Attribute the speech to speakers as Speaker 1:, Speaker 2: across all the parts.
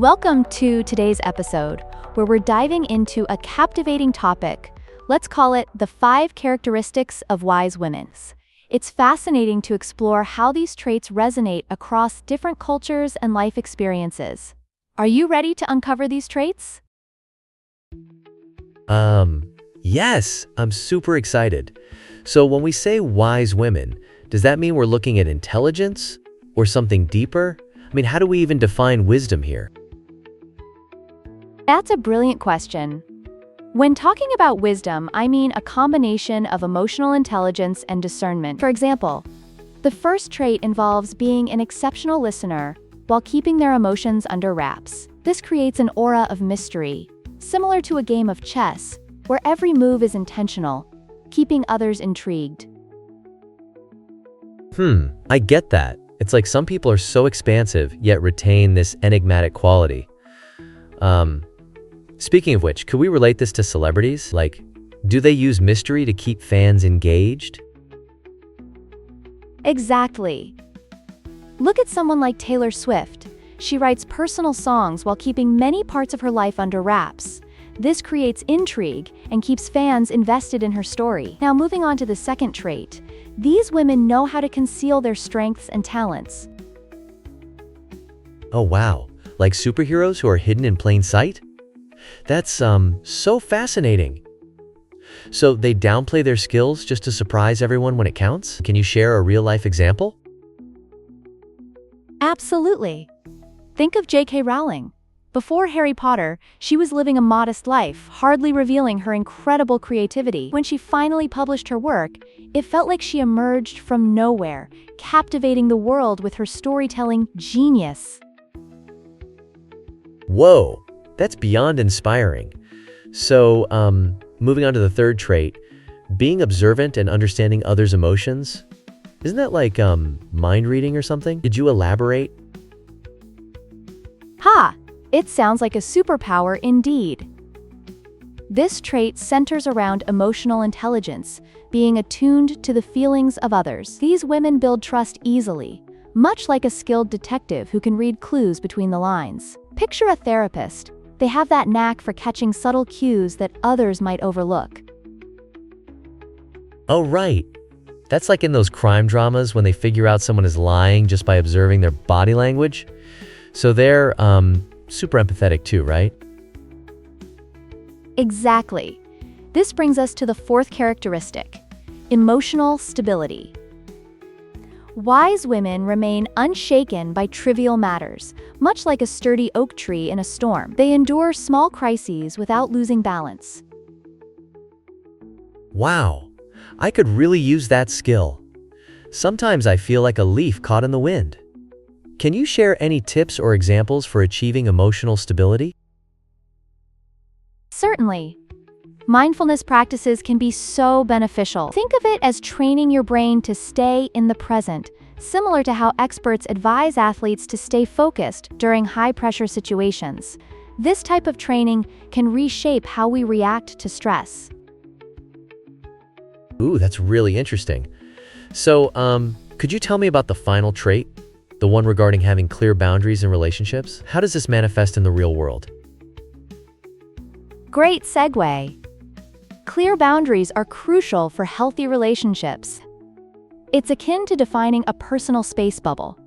Speaker 1: Welcome to today's episode, where we're diving into a captivating topic. Let's call it the 5 characteristics of wise women. It's fascinating to explore how these traits resonate across different cultures and life experiences. Are you ready to uncover these traits?
Speaker 2: Yes, I'm super excited. So when we say wise women, does that mean we're looking at intelligence or something deeper? I mean, how do we even define wisdom here?
Speaker 1: That's a brilliant question. When talking about wisdom, I mean a combination of emotional intelligence and discernment. For example, the first trait involves being an exceptional listener while keeping their emotions under wraps. This creates an aura of mystery, similar to a game of chess, where every move is intentional, keeping others intrigued.
Speaker 2: I get that. It's like some people are so expansive, yet retain this enigmatic quality. Speaking of which, could we relate this to celebrities? Like, do they use mystery to keep fans engaged?
Speaker 1: Exactly. Look at someone like Taylor Swift. She writes personal songs while keeping many parts of her life under wraps. This creates intrigue and keeps fans invested in her story. Now, moving on to the second trait. These women know how to conceal their strengths and talents.
Speaker 2: Oh wow, like superheroes who are hidden in plain sight? That's so fascinating. So they downplay their skills just to surprise everyone when it counts? Can you share a real-life example?
Speaker 1: Absolutely. Think of J.K. Rowling. Before Harry Potter, she was living a modest life, hardly revealing her incredible creativity. When she finally published her work, it felt like she emerged from nowhere, captivating the world with her storytelling genius.
Speaker 2: Whoa, that's beyond inspiring. So, moving on to the third trait, being observant and understanding others' emotions. Isn't that like, mind reading or something? Did you elaborate?
Speaker 1: Ha! It sounds like a superpower indeed. This trait centers around emotional intelligence, being attuned to the feelings of others. These women build trust easily, much like a skilled detective who can read clues between the lines. Picture a therapist. They have that knack for catching subtle cues that others might overlook.
Speaker 2: Oh, right. That's like in those crime dramas when they figure out someone is lying just by observing their body language. So they're, super empathetic too, right?
Speaker 1: Exactly. This brings us to the fourth characteristic, emotional stability. Wise women remain unshaken by trivial matters, much like a sturdy oak tree in a storm. They endure small crises without losing balance.
Speaker 2: Wow, I could really use that skill. Sometimes I feel like a leaf caught in the wind. Can you share any tips or examples for achieving emotional stability?
Speaker 1: Certainly. Mindfulness practices can be so beneficial. Think of it as training your brain to stay in the present, similar to how experts advise athletes to stay focused during high-pressure situations. This type of training can reshape how we react to stress.
Speaker 2: Ooh, that's really interesting. So, could you tell me about the final trait? The one regarding having clear boundaries in relationships? How does this manifest in the real world?
Speaker 1: Great segue. Clear boundaries are crucial for healthy relationships. It's akin to defining a personal space bubble.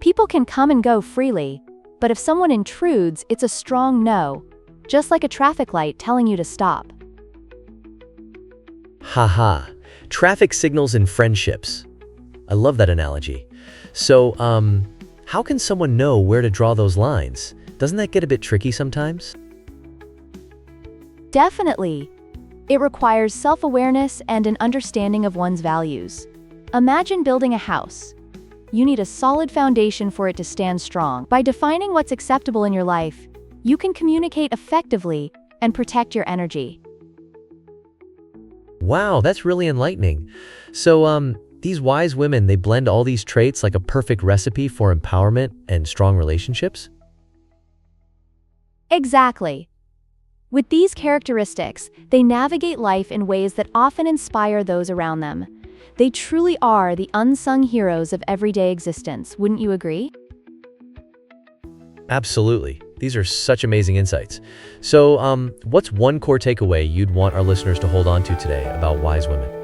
Speaker 1: People can come and go freely, but if someone intrudes, it's a strong no, just like a traffic light telling you to stop.
Speaker 2: Haha, traffic signals in friendships. I love that analogy. So, how can someone know where to draw those lines? Doesn't that get a bit tricky sometimes?
Speaker 1: Definitely. It requires self-awareness and an understanding of one's values. Imagine building a house. You need a solid foundation for it to stand strong. By defining what's acceptable in your life, you can communicate effectively and protect your energy.
Speaker 2: Wow, that's really enlightening. So, these wise women, they blend all these traits like a perfect recipe for empowerment and strong relationships?
Speaker 1: Exactly. With these characteristics, they navigate life in ways that often inspire those around them. They truly are the unsung heroes of everyday existence, wouldn't you agree?
Speaker 2: Absolutely. These are such amazing insights. So, what's one core takeaway you'd want our listeners to hold on to today about wise women?